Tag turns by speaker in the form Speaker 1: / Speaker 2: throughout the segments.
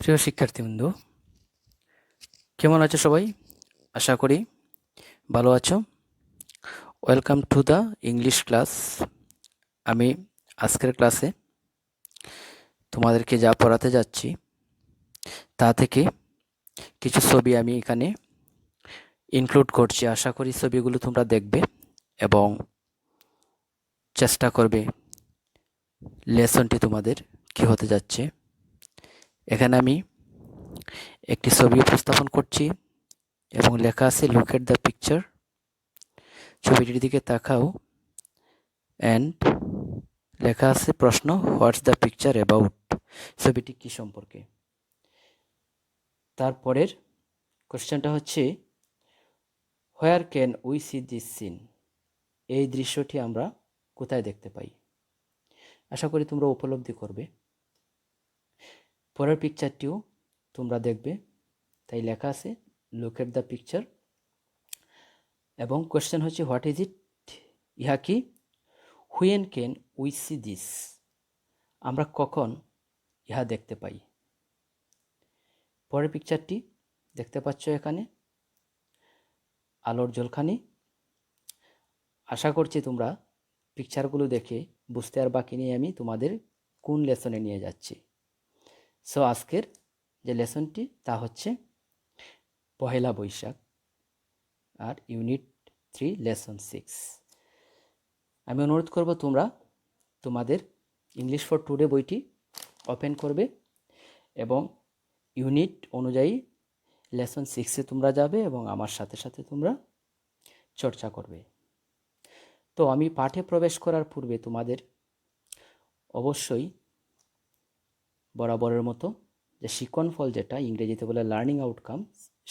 Speaker 1: প্রিয় শিক্ষার্থীবৃন্দ, কেমন আছো সবাই? আশা করি ভালো আছো। Welcome to the English class. আমি আজকের ক্লাসে তোমাদেরকে যা পড়াতে যাচ্ছি তা থেকে কিছু ছবি আমি এখানে ইনক্লুড করছি। আশা করি ছবিগুলো তোমরা দেখবে এবং চেষ্টা করবে লেসনটি তোমাদের কি হতে যাচ্ছে। এখানে আমি একটি ছবি উপস্থাপন করছি এবং লেখা আছে লুক এট দ্য পিকচার। ছবিটির দিকে তাকাও অ্যান্ড লেখা আছে প্রশ্ন, হোয়াটস দ্য পিকচার অ্যাবাউট? ছবিটি কি সম্পর্কে? তারপরের কোশ্চেনটা হচ্ছে where can we see this scene? এই দৃশ্যটি আমরা কোথায় দেখতে পাই? আশা করি তোমরা উপলব্ধি করবে। পরের পিকচারটিও তোমরা দেখবে, তাই লেখা আছে লুক এট দ্য পিকচার। এবং কোশ্চেন হচ্ছে হোয়াট ইজ ইট? ইহা কি? When can we see this? আমরা কখন ইহা দেখতে পাই? পরের পিকচারটি দেখতে পাচ্ছ এখানে আলোর ঝলকানি। আশা করছি তোমরা পিকচারগুলো দেখে বুঝতে আর বাকি নেই আমি তোমাদের কোন লেসনে নিয়ে যাচ্ছি। সো আজকের যে লেসনটি তা হচ্ছে পহেলা বৈশাখ আর ইউনিট 3 লেসন 6। আমি অনুরোধ করব তোমরা তোমাদের ইংলিশ ফর টুডে বইটি ওপেন করবে এবং ইউনিট অনুযায়ী লেসন 6-এ তোমরা যাবে এবং আমার সাথে সাথে তোমরা চর্চা করবে। তো আমি পাঠে প্রবেশ করার পূর্বে তোমাদের অবশ্যই বরাবরের মতো যে শিক্ষণ ফল, যেটা ইংরেজিতে বলে লার্নিং আউটকাম,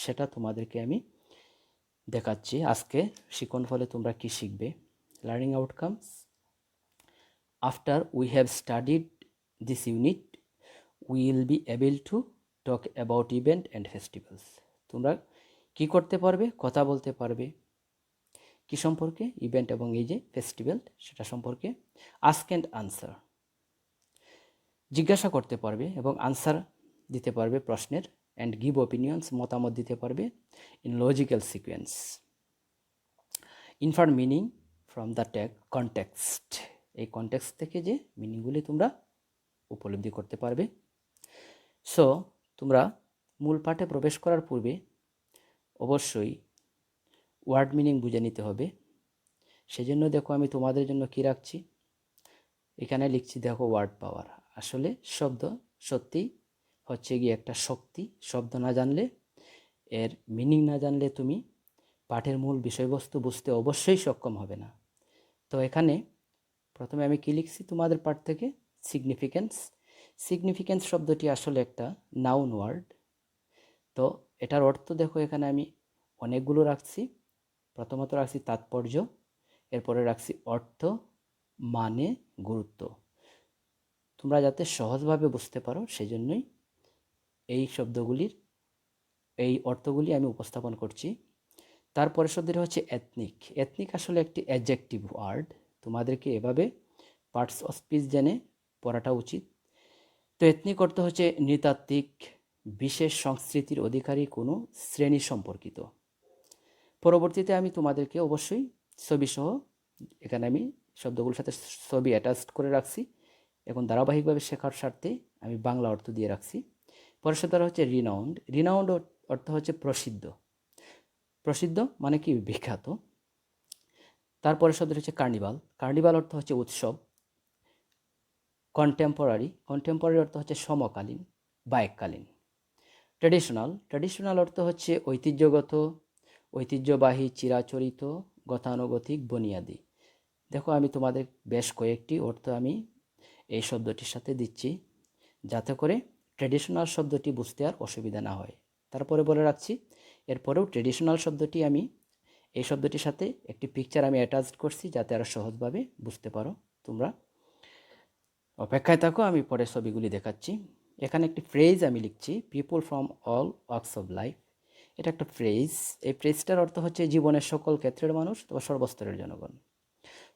Speaker 1: সেটা তোমাদেরকে আমি দেখাচ্ছি। আজকে শিক্ষণ ফলে তোমরা কি শিখবে? Learning outcomes. After we have studied this unit we will be able to talk about event and festivals. তোমরা কি করতে পারবে? কথা বলতে পারবে। কি সম্পর্কে? ইভেন্ট এবং এই যে ফেস্টিভ্যাল সেটা সম্পর্কে। আস্ক অ্যান্ড আনসার, জিজ্ঞাসা করতে পারবে এবং আনসার দিতে পারবে প্রশ্নের। অ্যান্ড গিভ ওপিনিয়ন্স, মতামত দিতে পারবে in logical sequence. Infer meaning from the context, এই কনটেক্সট থেকে যে মিনিংগুলি তোমরা উপলব্ধি করতে পারবে। সো তোমরা মূল পাঠে প্রবেশ করার পূর্বে অবশ্যই ওয়ার্ড মিনিং বুঝে নিতে হবে। সেজন্য দেখো আমি তোমাদের জন্য কি রাখছি, এখানে লিখছি দেখো ওয়ার্ড পাওয়ার। আসলে শব্দ সত্যি হচ্ছে গিয়ে একটা শক্তি। শব্দ না জানলে, এর মিনিং না জানলে তুমি পাঠের মূল বিষয়বস্তু বুঝতে অবশ্যই সক্ষম হবে না। তো এখানে প্রথমে আমি কি লিখছি তোমাদের পাঠ থেকে? সিগনিফিক্যান্স। সিগনিফিক্যান্স শব্দটি আসলে একটা নাউন ওয়ার্ড। তো এটার অর্থ দেখো এখানে আমি অনেকগুলো রাখছি। প্রথমত রাখছি তাৎপর্য, এরপরে রাখছি অর্থ, মানে, গুরুত্ব। তোমরা যাতে সহজভাবে বুঝতে পারো সেজন্যই এই শব্দগুলির এই অর্থগুলি আমি উপস্থাপন করছি। তারপরে শব্দটি হচ্ছে এথনিক। এথনিক আসলে একটি অ্যাডজেক্টিভ ওয়ার্ড। তোমাদেরকে এভাবে পার্টস অফ স্পিচ জেনে পড়াটা উচিত। তো এথনিক অর্থ হচ্ছে নৃতাত্ত্বিক, বিশেষ সংস্কৃতির অধিকারী কোনো শ্রেণী সম্পর্কিত। পরবর্তীতে আমি তোমাদেরকে অবশ্যই ছবিসহ, এখানে আমি শব্দগুলোর সাথে ছবি অ্যাটাচড করে রাখছি। এখন ধারাবাহিকভাবে শেখার স্বার্থে আমি বাংলা অর্থ দিয়ে রাখছি। পরের শব্দটা হচ্ছে রিনাউন্ড। রিনাউন্ড অর্থ হচ্ছে প্রসিদ্ধ। প্রসিদ্ধ মানে কি? বিখ্যাত। তারপরের শব্দটি হচ্ছে কার্নিভাল। কার্নিভাল অর্থ হচ্ছে উৎসব। কন্টেম্পোরারি। কন্টেম্পোরারি অর্থ হচ্ছে সমকালীন বা এককালীন। ট্র্যাডিশনাল। ট্র্যাডিশনাল অর্থ হচ্ছে ঐতিহ্যগত, ঐতিহ্যবাহী, চিরাচরিত, গতানুগতিক, বুনিয়াদি। দেখো আমি তোমাদের বেশ কয়েকটি অর্থ আমি এই শব্দটির সাথে দিচ্ছি, যাতে করে ট্র্যাডিশনাল শব্দটি বুঝতে আর অসুবিধা না হয়। তারপরে বলে রাখছি, এরপরেও ট্র্যাডিশনাল শব্দটি আমি এই শব্দটির সাথে একটি পিকচার আমি অ্যাটাচ করছি, যাতে আরও সহজভাবে বুঝতে পারো। তোমরা অপেক্ষায় থাকো, আমি পরে ছবিগুলি দেখাচ্ছি। এখানে একটি ফ্রেজ আমি লিখছি, people from all works of life. এটা একটা ফ্রেজ। এই ফ্রেজটার অর্থ হচ্ছে জীবনের সকল ক্ষেত্রের মানুষ বা সর্বস্তরের জনগণ।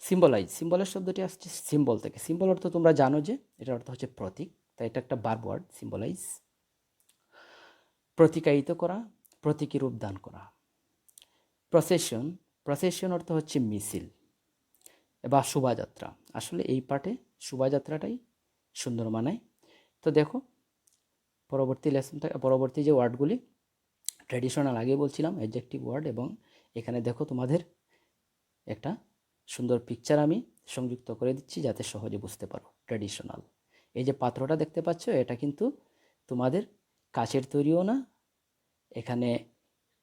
Speaker 1: সিম্বলাইজ। সিম্বলের শব্দটি আসছে সিম্বল থেকে। সিম্বল অর্থ তোমরা জানো যে এটার অর্থ হচ্ছে প্রতীক, তাই এটা একটা ভার্ব ওয়ার্ড, সিম্বলাইজ। প্রতিকায়িত করা, প্রতীকী রূপ দান করা। প্রসেশন, প্রসেশন অর্থ হচ্ছে মিছিল বা শোভাযাত্রা। আসলে এই পার্টে শোভাযাত্রাটাই সুন্দর মানায়। তো দেখো পরবর্তী যে ওয়ার্ডগুলি ট্র্যাডিশনাল আগে বলছিলাম অ্যাডজেক্টিভ ওয়ার্ড, এবং এখানে দেখো তোমাদের একটা সুন্দর পিকচার আমি সংযুক্ত করে দিচ্ছি যাতে সহজে বুঝতে পারো। ট্র্যাডিশনাল, এই যে পাত্রটা দেখতে পাচ্ছ এটা কিন্তু তোমাদের কাচের তৈরিও না, এখানে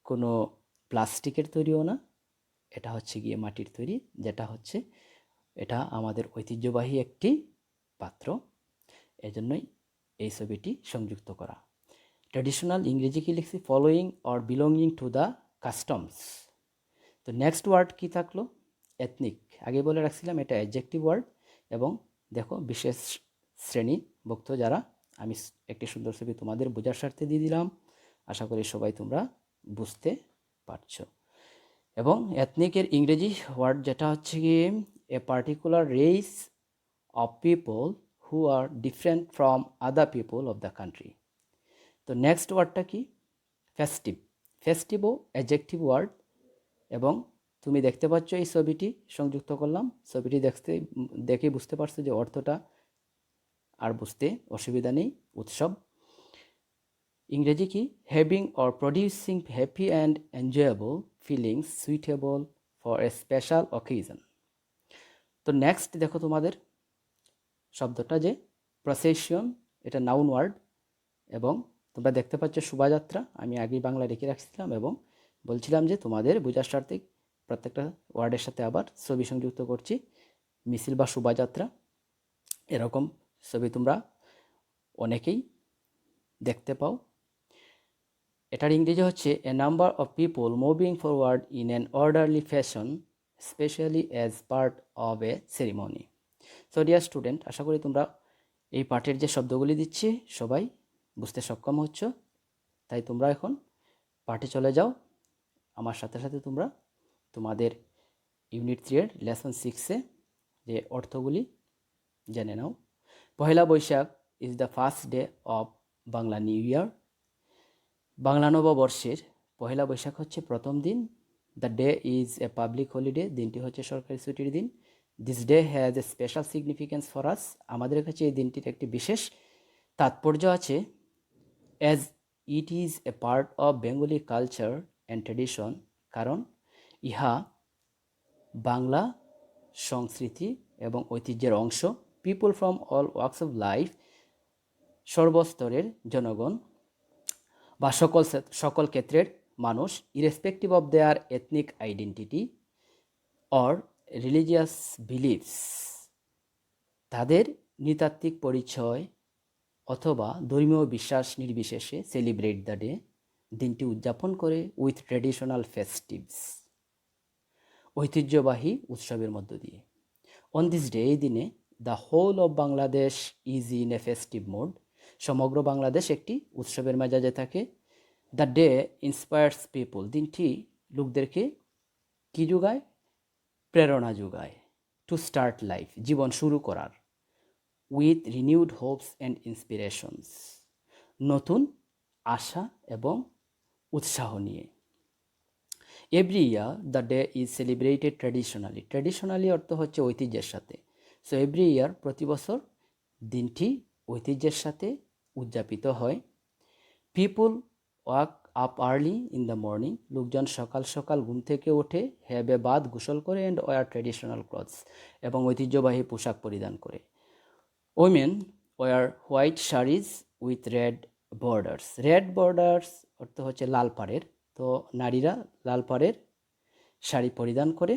Speaker 1: কোনো প্লাস্টিকের তৈরিও না, এটা হচ্ছে গিয়ে মাটির তৈরি, যেটা হচ্ছে এটা আমাদের ঐতিহ্যবাহী একটি পাত্র, এজন্যই এই ছবিটি সংযুক্ত করা। ট্র্যাডিশনাল ইংরেজি কি লিখছি? Following or belonging to the customs. তো নেক্সট ওয়ার্ড কি থাকলো? এথনিক। আগে বলে রাখছিলাম এটা অ্যাডজেক্টিভ ওয়ার্ড, এবং দেখো বিশেষ শ্রেণীভুক্ত যারা, আমি একটি সুন্দর ছবি তোমাদের বোঝার স্বার্থে দিয়ে দিলাম, আশা করি সবাই তোমরা বুঝতে পারছো। এবং এথনিকের ইংরেজি ওয়ার্ড যেটা হচ্ছে কি a particular race of people who are different from other people of the country. তো নেক্সট ওয়ার্ডটা কি? ফেস্টিভ। ফেস্টিভও অ্যাডজেক্টিভ ওয়ার্ড, এবং তুমি দেখতে পাচ্ছ এই ছবিটি সংযুক্ত করলাম, ছবিটি দেখে বুঝতে পারছো যে অর্থটা আর বুঝতে অসুবিধা নেই। উৎসব ইংরেজি কি? Having or producing happy and enjoyable feelings suitable for a special occasion. তো নেক্সট দেখো তোমাদের শব্দটা যে প্রসেশন, এটা নাউন ওয়ার্ড, এবং তোমরা দেখতে পাচ্ছ শোভাযাত্রা, আমি আগেই বাংলা রেখে রাখছিলাম এবং বলছিলাম যে তোমাদের বোঝার স্বার্থে প্রত্যেকটা ওয়ার্ডের সাথে আবার ছবি সংযুক্ত করছি। মিছিল বা শোভাযাত্রা, এরকম ছবি তোমরা অনেকেই দেখতে পাও। এটার ইংরেজি হচ্ছে a number of people moving forward in an orderly fashion specially as part of a ceremony. So dear student, আশা করি তোমরা এই পাঠের যে শব্দগুলি দিচ্ছি সবাই বুঝতে সক্ষম হচ্ছ। তাই তোমরা এখন পাঠে চলে যাও, আমার সাথে সাথে তোমরা তোমাদের ইউনিট 3 এর লেসন 6-এ যে অর্থগুলি জেনে নাও। Pohela Boishakh is the first day of Bangla new year. Bangla নববর্ষের পহেলা বৈশাখ হচ্ছে প্রথম দিন। The day is a public holiday, দিনটি হচ্ছে সরকারি ছুটির দিন। This day has a special significance for us, আমাদের কাছে এই দিনটির একটি বিশেষ তাৎপর্য আছে। As it is a part of Bengali culture and tradition, কারণ ইহা বাংলা সংস্কৃতি এবং ঐতিহ্যের অংশ। People from all works of life, সর্বস্তরের জনগণ বা সকল ক্ষেত্রের মানুষ, irrespective of their ethnic identity or religious believes, তাদের নৃতাত্ত্বিক পরিচয় অথবা ধর্মীয় বিশ্বাস নির্বিশেষে সেলিব্রেট দ্য ডে, দিনটি উদযাপন করে উইথ ট্র্যাডিশনাল ফেস্টিভস, ঐতিহ্যবাহী উৎসবের মধ্য দিয়ে। অন দিস ডে, এই দিনে the whole of Bangladesh is in a festive mode, সমগ্র বাংলাদেশ একটি উৎসবের মেজাজে থাকে। দ্য ডে ইন্সপায়ার্স পিপল, দিনটি লোকদেরকে কি যোগায়? প্রেরণা যোগায়। টু স্টার্ট লাইফ, জীবন শুরু করার। উইথ রিনিউড হোপস অ্যান্ড ইন্সপিরেশনস, নতুন আশা এবং উৎসাহ নিয়ে। Every year the day is celebrated traditionally, traditionally অর্থ হচ্ছে ঐতিহ্যের সাথে। সো এভরি ইয়ার, প্রতি বছর দিনটি ঐতিহ্যের সাথে উদযাপিত হয়। People walk up early in the morning, লোকজন সকাল সকাল ঘুম থেকে ওঠে, হ্যাভ এ বাথ, গোসল করে, অ্যান্ড ওয়ার ট্র্যাডিশনাল ক্লথস, এবং ঐতিহ্যবাহী পোশাক পরিধান করে। Women wear white saris with red borders, red borders অর্থ হচ্ছে লাল পাড়ের, তো নারীরা লাল পাড়ের শাড়ি পরিধান করে।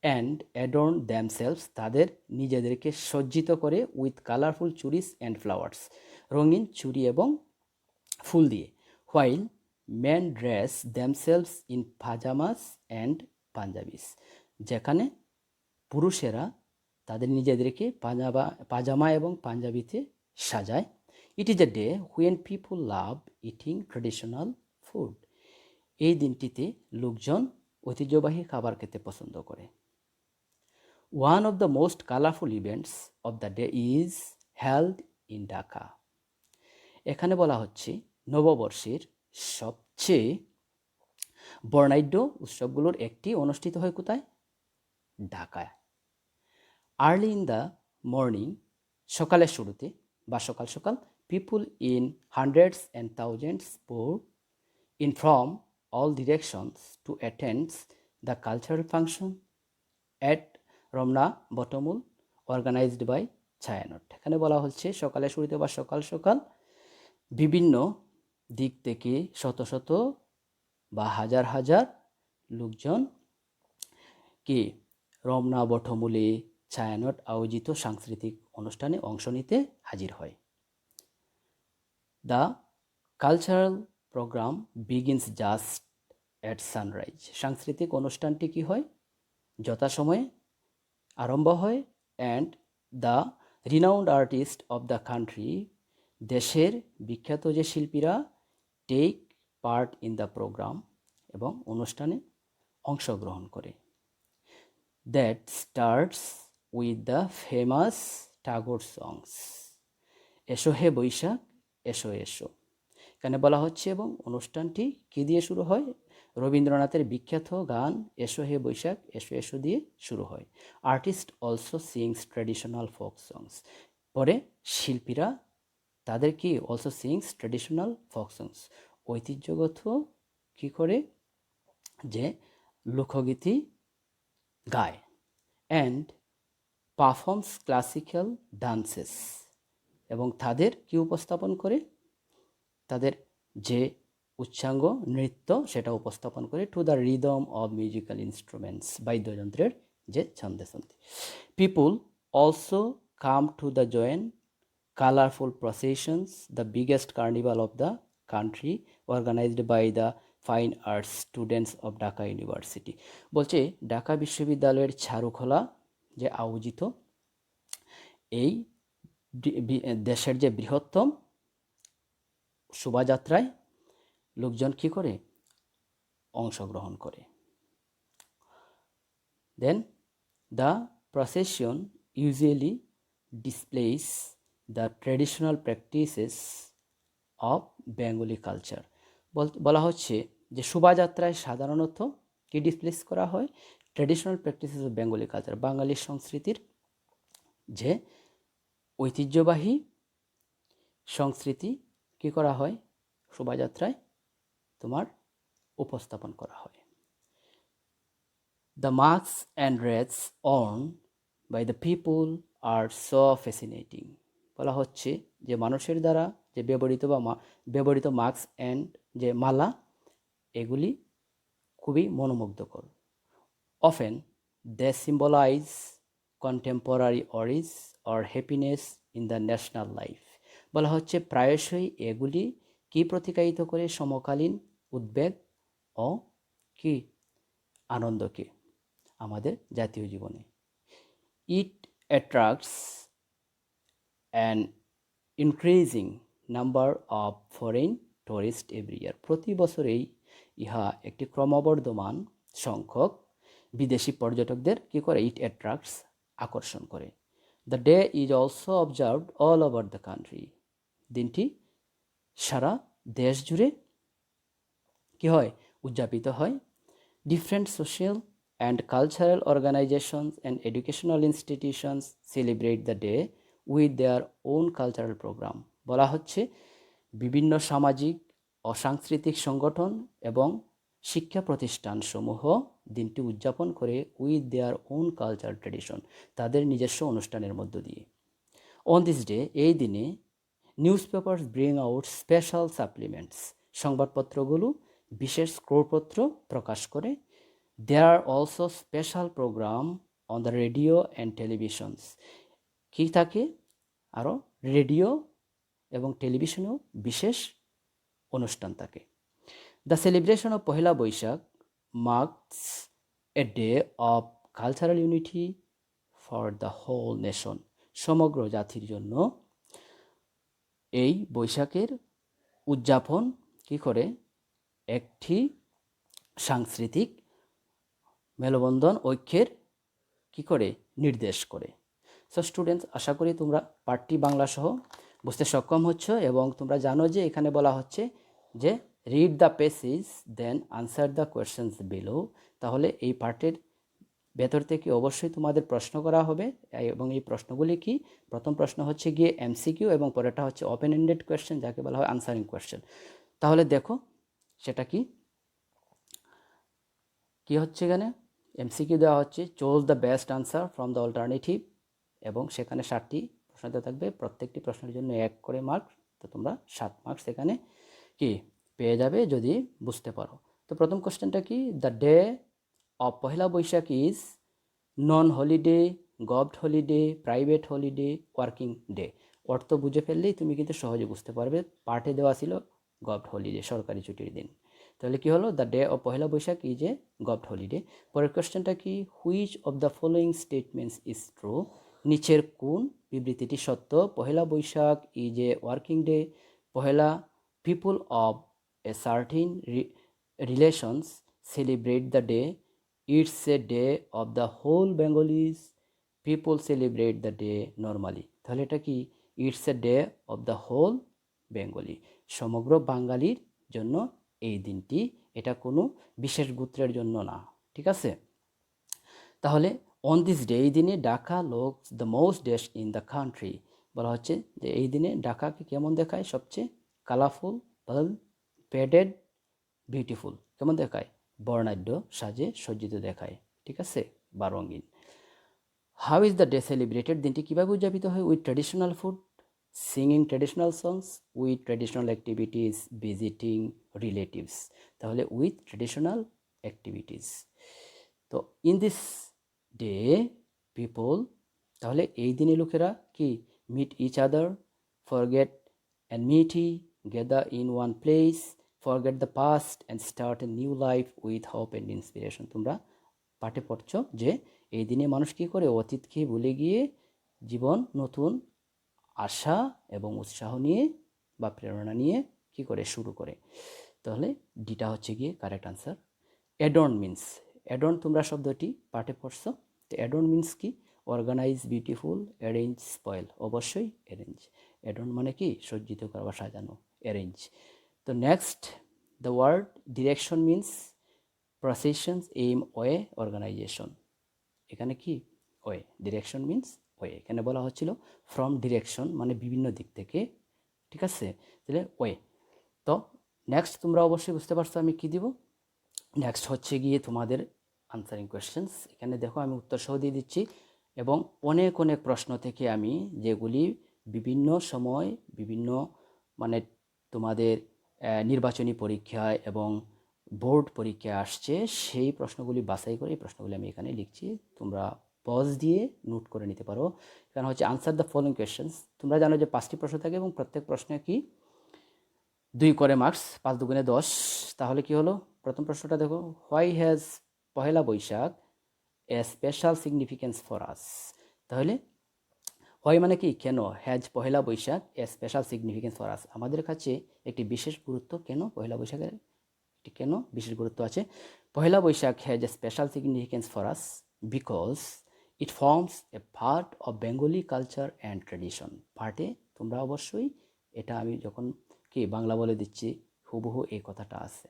Speaker 1: অ্যান্ড অ্যাডর্ন দ্যামসেলভস, তাদের নিজেদেরকে সজ্জিত করে, with colourful churis and flowers, রঙিন চুড়ি এবং ফুল দিয়ে। While men dress themselves in pyjamas and Panjabis, যেখানে পুরুষেরা তাদের নিজেদেরকে পাজামা এবং পাঞ্জাবিতে সাজায়। It is a day when people love eating traditional food, এই দিনটিতে লোকজন ঐতিহ্যবাহী খাবার খেতে পছন্দ করে। One of the most colourful events of the day is held in Dhaka, এখানে বলা হচ্ছে নববর্ষের সবচেয়ে বর্ণাঢ্য উৎসবগুলোর একটি অনুষ্ঠিত হয় কোথায়? ঢাকায়। আর্লি ইন দ্য মর্নিং, সকালের শুরুতে বা সকাল সকাল, people in hundreds and thousands pour in from all directions to attend the cultural function at Ramna বটমূল organized by Chhayanaut. এখানে বলা হচ্ছে সকালের শুরুতে বা সকাল সকাল বিভিন্ন দিক থেকে শত শত বা হাজার হাজার লোকজন কি রমনা বটমূলে ছায়ানট আয়োজিত সাংস্কৃতিক অনুষ্ঠানে অংশ নিতে হাজির হয়। The cultural programme begins just at sunrise. সাংস্কৃতিক অনুষ্ঠানটি কি হয়? যথাসময়ে আরম্ভ হয়। And the renowned artist of the country, দেশের বিখ্যাত যে শিল্পীরা, take part in the programme, এবং অনুষ্ঠানে অংশগ্রহণ করে। That starts with the famous Tagore songs, এসো হে বৈশাখ এসো এসো। এখানে বলা হচ্ছে এবং অনুষ্ঠানটি কী দিয়ে শুরু হয়? রবীন্দ্রনাথের বিখ্যাত গান এসো হে বৈশাখ এসো এসো দিয়ে শুরু হয়। Artist also sings traditional folk songs. পরে শিল্পীরা তাদের কি also sings traditional folk songs, ঐতিহ্যগত কী করে যে লোকগীতি গায়। অ্যান্ড পারফর্মস ক্লাসিক্যাল ডান্সেস, এবং তাদের কি উপস্থাপন করে? তাদের যে উচ্চাঙ্গ নৃত্য সেটা উপস্থাপন করে। To the rhythm of musical instruments, বাদ্যযন্ত্রের যে ছন্দে ছন্দে। People also come to the join colourful processions, the biggest carnival of the country, organised by the fine arts students of Dhaka university. বলছে ঢাকা বিশ্ববিদ্যালয়ের চারুকলা যে আয়োজিত এই দেশের যে বৃহত্তম শোভাযাত্রায় লোকজন কি করে? অংশগ্রহণ করে। Then the procession usually displays the traditional practices of Bengali culture. বলা হচ্ছে যে শোভাযাত্রায় সাধারণত কি ডিসপ্লেস করা হয়? Traditional practices of Bengali culture, বাঙালি সংস্কৃতির যে ঐতিহ্যবাহী সংস্কৃতি কি করা হয়? শোভাযাত্রায় তোমার উপস্থাপন করা হয়। The masks and wreaths worn by the people are so fascinating. বলা হচ্ছে যে মানুষের দ্বারা যে ব্যবহৃত মার্কস অ্যান্ড যে মালা, এগুলি খুবই মনোমুগ্ধকর। Often they symbolize contemporary urges or happiness in the national life. বলা হচ্ছে প্রায়শই এগুলি কি প্রতিকায়িত করে? সমকালীন উদ্বেগ ও কি আনন্দকে আমাদের জাতীয় জীবনে। It attracts an increasing number of foreign tourist every year. প্রতি বছরেই ইহা একটি ক্রমবর্ধমান সংখ্যক বিদেশি পর্যটকদের কি করে? ইট অ্যাট্রাক্টস, আকর্ষণ করে। The day is also observed all over the country. দিনটি সারা দেশ জুড়ে কি হয়? উদযাপিত হয়। Different social and cultural organizations and educational institutions celebrate the day with their own cultural program. বলা হচ্ছে বিভিন্ন সামাজিক ও সাংস্কৃতিক সংগঠন এবং শিক্ষা প্রতিষ্ঠানসমূহ দিনটি উদযাপন করে with their own cultural tradition, তাদের নিজস্ব অনুষ্ঠানের মধ্য দিয়ে। অন দিস ডে, এই দিনে, newspapers bring out special supplements, সংবাদপত্রগুলো বিশেষ ক্রয়পত্র প্রকাশ করে। There are also special programme on the radio and televisions. কী থাকে? আরও রেডিও এবং টেলিভিশনেও বিশেষ অনুষ্ঠান থাকে। The celebration of Pohela Boishakh marks a day of cultural unity for the whole nation. সমগ্র জাতির জন্য এই বৈশাখের উদযাপন কি করে? একটি সাংস্কৃতিক মেলবন্ধন, ঐক্যের কি করে? নির্দেশ করে। সো স্টুডেন্টস, আশা করি তোমরা পাঠটি বাংলা সহ বুঝতে সক্ষম হচ্ছ এবং তোমরা জানো যে এখানে বলা হচ্ছে যে read the passage then answer the questions below. তাহলে এই পার্টের ভেতর থেকে অবশ্যই তোমাদের প্রশ্ন করা হবে, এবং এই প্রশ্নগুলি কি, প্রথম প্রশ্ন হচ্ছে গিয়ে এমসিকিউ এবং পরেরটা হচ্ছে ওপেন এন্ডেড কোয়েশ্চেন, যাকে বলা হয় আনসারিং কোয়েশ্চেন। তাহলে দেখো সেটা কি কি হচ্ছে এখানে। এমসিকিউ দেওয়া হচ্ছে choose the best answer from the alternative, এবং সেখানে 7টি প্রশ্ন দেওয়া থাকবে, প্রত্যেকটি প্রশ্নের জন্য 1 করে মার্ক। তো তোমরা 7 মার্কস এখানে কি পেয়ে যাবে যদি বুঝতে পারো। তো প্রথম কোশ্চেনটা কি, the day of Pohela Boishakh is non holiday, government holiday, private holiday, working day. অর্থ বুঝে ফেললেই তুমি কিন্তু সহজে বুঝতে পারবে। পার্টে দেওয়া ছিল গভর্নমেন্ট হলিডে, সরকারি ছুটির দিন। তাহলে কি হলো, the day of Pohela Boishakh is a government holiday. পরের কোয়েশ্চেনটা কি, which of the following statements is true. নিচের কোন বিবৃতিটি সত্য। Pohela Boishakh is a working day. Pohela people of a certain relations celebrate the day. It's a day of the whole Bengalis. People celebrate the day normally. তাহলে এটা কি, it's a day of the whole Bengali, সমগ্র বাঙালির জন্য এই দিনটি, এটা কোনো বিশেষ গোত্রের জন্য না। ঠিক আছে। তাহলে অন দিস ডে, এই দিনে Dhaka looks the most dash in the country. বলা হচ্ছে যে এই দিনে ঢাকাকে কেমন দেখায়, সবচেয়ে কালারফুল, প্যাডেড, বিউটিফুল, কেমন দেখায়, বর্ণাঢ্য সাজে সজ্জিত দেখায়। ঠিক আছে, বা রঙিন। How is the day celebrated, দিনটি কীভাবে উদযাপিত হয়। With traditional food, singing traditional songs, with traditional activities, visiting relatives. তাহলে উইথ ট্র্যাডিশনাল অ্যাক্টিভিটিস। তো ইন দিস ডে পিপল, তাহলে এই দিনে লোকেরা কি, meet each other, forget enmity, gather in one place, forget the past and start a new life with hope and inspiration। তোমরা পাঠে পড়ছো যে এই দিনে মানুষ কি করে, অতীতকে ভুলে গিয়ে জীবন নতুন আশা এবং উৎসাহ নিয়ে বা প্রেরণা নিয়ে কি করে শুরু করে। তাহলে ডিটা হচ্ছে গিয়ে correct answer. Adorn means, adorn তোমরা শব্দটি পাঠে পড়ছো। তো অ্যাডর্ন মিন্স কি, অর্গানাইজ, বিউটিফুল, অ্যারেঞ্জ, স্পয়েল। অবশ্যই অ্যারেঞ্জ। অ্যাডর্ন মানে কি, সজ্জিত করা বা সাজানো, অ্যারেঞ্জ। তো next, the word direction means processions, aim, way, organization. এখানে কি, ওয়ে, ডিরেকশন মিন্স ওয়ে। এখানে বলা হচ্ছিল ফ্রম ডিরেকশন মানে বিভিন্ন দিক থেকে। ঠিক আছে, তাহলে ওয়ে। তো নেক্সট তোমরা অবশ্যই বুঝতে পারছো আমি কি দিব। নেক্সট হচ্ছে গিয়ে তোমাদের আনসারিং কোয়েশ্চেন্স। এখানে দেখো আমি উত্তর সহ দিয়ে দিচ্ছি, এবং অনেক অনেক প্রশ্ন থেকে আমি যেগুলি বিভিন্ন সময় বিভিন্ন মানে তোমাদের নির্বাচনী পরীক্ষায় এবং বোর্ড পরীক্ষায় আসছে, সেই প্রশ্নগুলি বাছাই করে এই প্রশ্নগুলি আমি এখানে লিখছি। তোমরা পজ দিয়ে নোট করে নিতে পারো। এখানে হচ্ছে আনসার দ্য ফলোইং কোয়েশ্চেন্স। তোমরা জানো যে 5টি প্রশ্ন থাকে এবং প্রত্যেক প্রশ্নে কি 2 করে মার্কস, 5 দুগুণে 10। তাহলে কি হলো, প্রথম প্রশ্নটা দেখো, why has Pohela Boishakh a special significance for us. তাহলে হোয়াই মানে কি, কেন, has Pohela Boishakh a special significance for us, আমাদের কাছে একটি বিশেষ গুরুত্ব, কেন পহেলা বৈশাখের একটি কেন বিশেষ গুরুত্ব আছে। Pohela Boishakh has a special significance for us because it forms a part of Bengali culture and tradition. পার্টে তোমরা অবশ্যই, এটা আমি যখন কি বাংলা বলে দিচ্ছি হুবহু এই কথাটা আছে,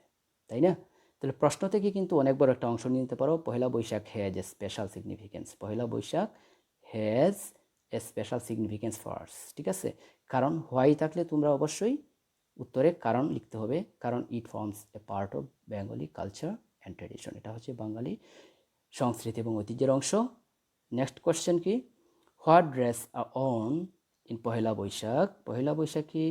Speaker 1: তাই না। তাহলে প্রশ্ন থেকে কিন্তু অনেক বড় একটা অংশ নিতে পারো। Pohela Boishakh has a special significance, Pohela Boishakh has a special significance for us. ঠিক আছে, কারণ হোয়াই থাকলে তোমরা অবশ্যই উত্তরে কারণ লিখতে হবে, কারণ it forms a part of Bengali culture and tradition, এটা হচ্ছে বাঙালি সংস্কৃতি এবং ঐতিহ্যের অংশ। নেক্সট কোয়েশ্চেন কি, what dress are on in Pohela Boishakh, Pohela বৈশাখে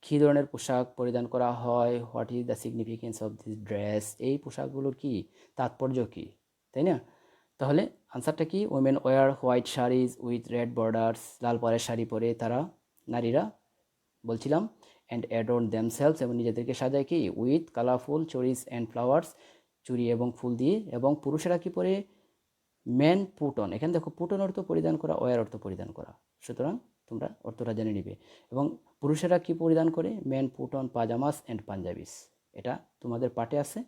Speaker 1: কী ধরনের পোশাক পরিধান করা হয়। What is the significance of this dress, এই পোশাকগুলোর কি তাৎপর্য কি, তাই না। তাহলে আনসারটা কি, women wear white saris with red borders, লাল পরের শাড়ি পরে তারা, নারীরা বলছিলাম, অ্যান্ড অ্যাডর্ন দেমসেলস, এবং নিজেদেরকে সাজায় কি, with colourful churis and flowers, চুরি এবং ফুল দিয়ে। এবং পুরুষেরা কি পরে, মেন পুটন, এখানে দেখো পুটন অর্থ পরিধান করা, ওয়ার অর্থ পরিধান করা, সুতরাং তোমরা অর্থটা জেনে নিবে। এবং পুরুষেরা কি পরিধান করে, মেন পুটন পাজামাস অ্যান্ড পাঞ্জাবিস, এটা তোমাদের পাঠে আছে।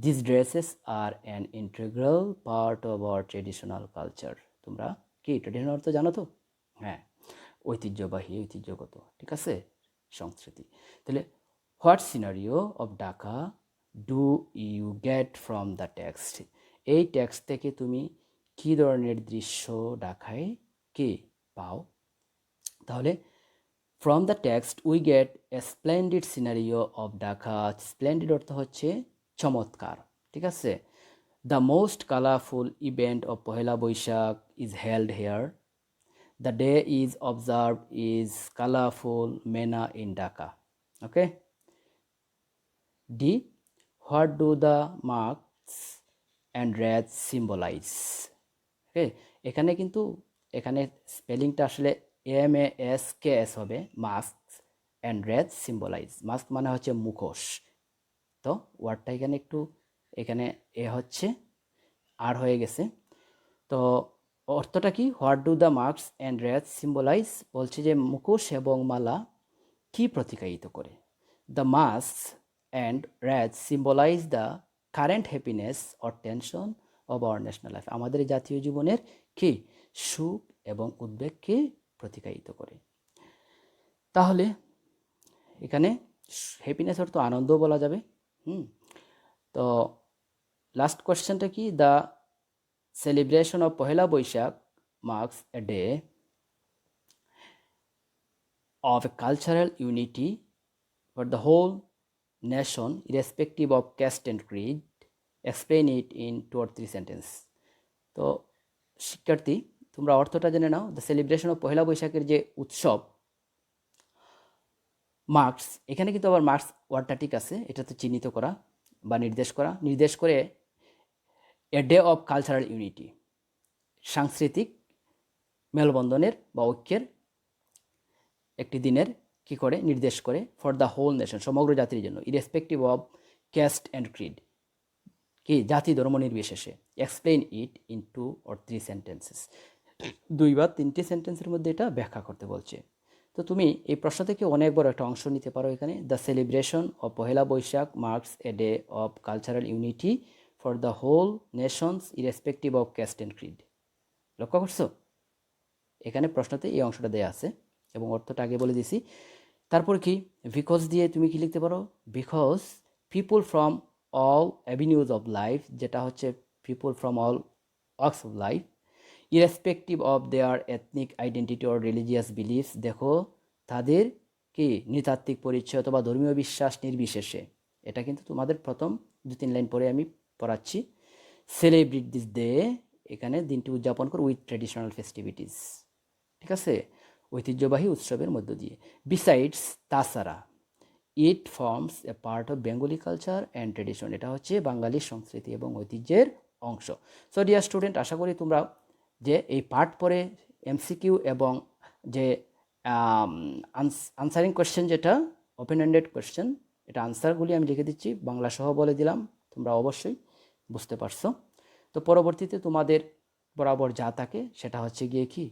Speaker 1: This dresses are an integral part of our traditional culture. তোমরা কি ট্রেডিশনাল অর্থ জানো তো, হ্যাঁ, ঐতিহ্যবাহী, ঐতিহ্যগত, ঠিক আছে, সংস্কৃতি। তাহলে what scenario of Dhaka do you get from the text, এই টেক্সট থেকে তুমি কী ধরনের দৃশ্য ঢাকায় কি পাও। তাহলে from the text we get a splendid scenario of Dhaka, splendid অর্থ হচ্ছে চমৎকার, ঠিক আছে। The most colourful event of Pohela Boishakh is held here, the day is observed is colorful manner in Dhaka. Okay. D. What do the marks and reds symbolize? Okay. এখানে কিন্তু এখানে স্পেলিংটা আসলে MASKS হবে, mask and red symbolize. Mask মানে হচ্ছে মুখোশ, তো ওয়ার্ডটা এখানে একটু এখানে হচ্ছে আর হয়ে গেছে। তো অর্থটা কি, what do the masks and red symbolize, বলছে যে মুখোশ এবং মালা কি প্রতিকায়িত করে। The mask and red symbolize the current happiness or tension of our national life, আমাদের জাতীয় জীবনের কি সুখ এবং উদ্বেগকে প্রতিকায়িত করে। তাহলে এখানে হ্যাপিনেস অর্থ আনন্দ বলা যাবে। তো লাস্ট কোয়েশ্চেনটা কি, the celebration of Pohela Boishakh marks a day of a cultural unity for the whole nation irrespective of caste and creed. Explain it in 2 or 3 sentences. তো শিক্ষার্থী তোমরা অর্থটা জেনে নাও। দ্য সেলিব্রেশন অফ পহেলা বৈশাখের যে উৎসব, মার্কস, এখানে কিন্তু আবার মার্কস ওয়ার্ডটা ঠিক আছে, এটা তো চিহ্নিত করা বা নির্দেশ করে এ ডে অফ কালচারাল ইউনিটি, সাংস্কৃতিক মেলবন্ধনের বা ঐক্যের একটি দিনের কি করে নির্দেশ করে, ফর দ্য হোল নেশন, সমগ্র জাতির জন্য, irrespective of caste and Creed, কি জাতি ধর্ম নির্বিশেষে। Explain it in 2 or 3 sentences, 2 বা 3টি সেন্টেন্সের মধ্যে এটা ব্যাখ্যা করতে বলছে। তো তুমি এই প্রশ্ন থেকে অনেক বড় একটা অংশ নিতে পারো এখানে। The celebration of Pohela Boishakh marks a day of cultural unity for the whole nations irrespective of caste and creed. লক্ষ্য করছো, এখানে প্রশ্নতে এই অংশটা দেয়া আছে এবং অর্থটা আগে বলে দিছি। তারপর কি, বিকজ দিয়ে তুমি কি লিখতে পারো, because people from all avenues of life, যেটা হচ্ছে people from all works of life, irrespective of their ethnic identity or religious beliefs, দেখো তাদের কি নৃতাত্ত্বিক পরিচয় অথবা ধর্মীয় বিশ্বাস নির্বিশেষে। এটা কিন্তু তোমাদের প্রথম 2-3 লাইন পরে আমি পড়াচ্ছি। সেলিব্রেট দিস ডে, এখানে দিনটি উদযাপন করো উইথ ট্র্যাডিশনাল ফেস্টিভিটিস, ঠিক আছে, ঐতিহ্যবাহী উৎসবের মধ্য দিয়ে। বিসাইডস, তাছাড়া, it forms a part of Bengali culture and tradition, এটা হচ্ছে বাঙালির সংস্কৃতি এবং ঐতিহ্যের অংশ। সো ডিয়ার স্টুডেন্ট, আশা করি তোমরা যে এই পার্ট পরে MCQ এবং যে আনসারিং কোয়েশ্চেন, যেটা ওপেন এন্ডেড কোয়েশ্চেন, এটা আনসারগুলি আমি লিখে দিচ্ছি, বাংলা সহ বলে দিলাম, তোমরা অবশ্যই বুঝতে পারছো। তো পরবর্তীতে তোমাদের বরাবর যা থাকে সেটা হচ্ছে গিয়ে কি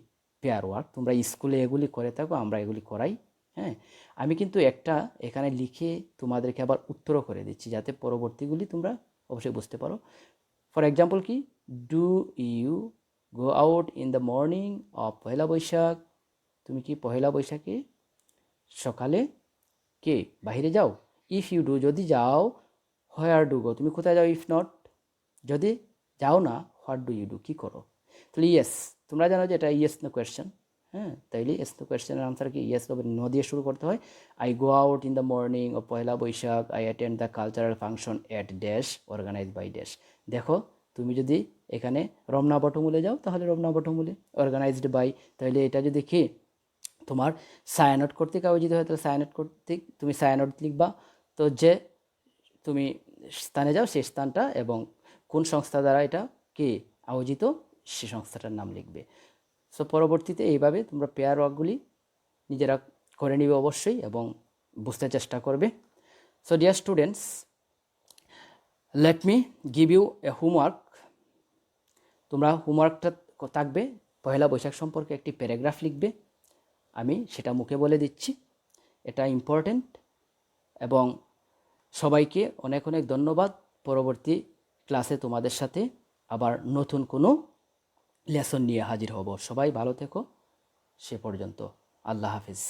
Speaker 1: পেয়ার ওয়ার্ক, তোমরা স্কুলে এগুলি করে থাকো, আমরা এগুলি করাই। হ্যাঁ, আমি কিন্তু একটা এখানে লিখে তোমাদেরকে আবার উত্তরও করে দিচ্ছি, যাতে পরবর্তীগুলি তোমরা অবশ্যই বুঝতে পারো। ফর এক্সাম্পল কি, do you go out in the morning of Pohela Boishakh, তুমি কি পহেলা বৈশাখে সকালে কে বাইরে যাও। ইফ ইউ ডু, যদি যাও, হোয়ার ডু গো, তুমি কোথায় যাও। ইফ নট, যদি যাও না, হোয়াট ডু ইউ ডু, কী করো। তাহলে ইয়েস, তোমরা জানো যে এটা ইয়েস নো কোয়েশ্চেন। হ্যাঁ, তাইলে ইয়েস নো কোয়েশ্চেনের আনসার কি, ইয়েস হবে, নো দিয়ে শুরু করতে হয়। I go out in the morning of Pohela Boishakh, I attend the cultural function at dash organize by dash. দেখো তুমি যদি এখানে রমনা বটমূলে যাও, তাহলে রমনা বটমূলে, অর্গানাইজড বাই, তাহলে এটা যদি কি তোমার সায়ানট কর্তৃক আয়োজিত হয়, তাহলে সায়ানট কর্তৃক তুমি সায়ানট লিখবা। তো যে তুমি স্থানে যাও সেই স্থানটা এবং কোন সংস্থা দ্বারা এটা কি আয়োজিত সে সংস্থাটার নাম লিখবে। সো পরবর্তীতে এইভাবে তোমরা পেয়ার ওয়ার্কগুলি নিজেরা করে নিবে অবশ্যই এবং বুঝতে চেষ্টা করবে। So dear students, let me give you a homework. তোমরা হোমওয়ার্কটা থাকবে, পহেলা বৈশাখ সম্পর্কে একটি প্যারাগ্রাফ লিখবে, আমি সেটা মুখে বলে দিচ্ছি, এটা ইম্পর্টেন্ট। এবং সবাইকে অনেক অনেক ধন্যবাদ। পরবর্তী ক্লাসে তোমাদের সাথে আবার নতুন কোনো লেসন নিয়ে হাজির হব। সবাই ভালো থেকো, সে পর্যন্ত আল্লাহ হাফিজ।